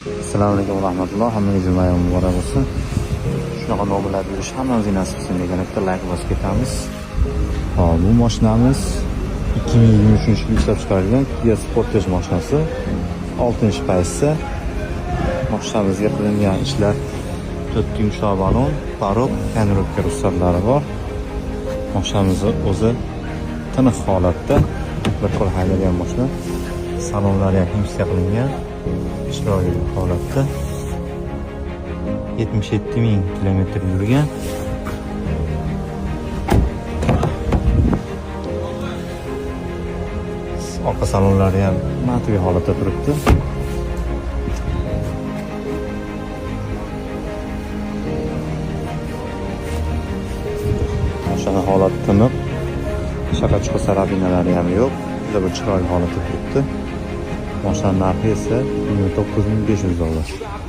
Assalomu alaykum va rahmatulloh. Hammangizga bayram muborak bo'lsin. Shunaqa nomerlar berish hammamizga nasib qilsin deganlikda like bosib ketamiz. Hop, bu mashinamiz 2023-yilda ishlab chiqarilgan Kia Sportage mashinasi. 6-paysa. Mashinamizga qilingan ishlar 4 yumshoq balon, parok, panoramka ruxsatlari bor. Mashinamiz o'zi tiniq holatda, bir qo'l haydalgan mashina. Salonlari ham himsiya qilingan. Chiroyli holatda 77,000 kilometr yurgan. Orqa salonlari ham matviy holatda turibdi. Mashina holati tiniq. Shaka chiqsa rabinalari ham yo'q. Juda bir chiroyli holatda turibdi. Mashina narxi esa $29,500.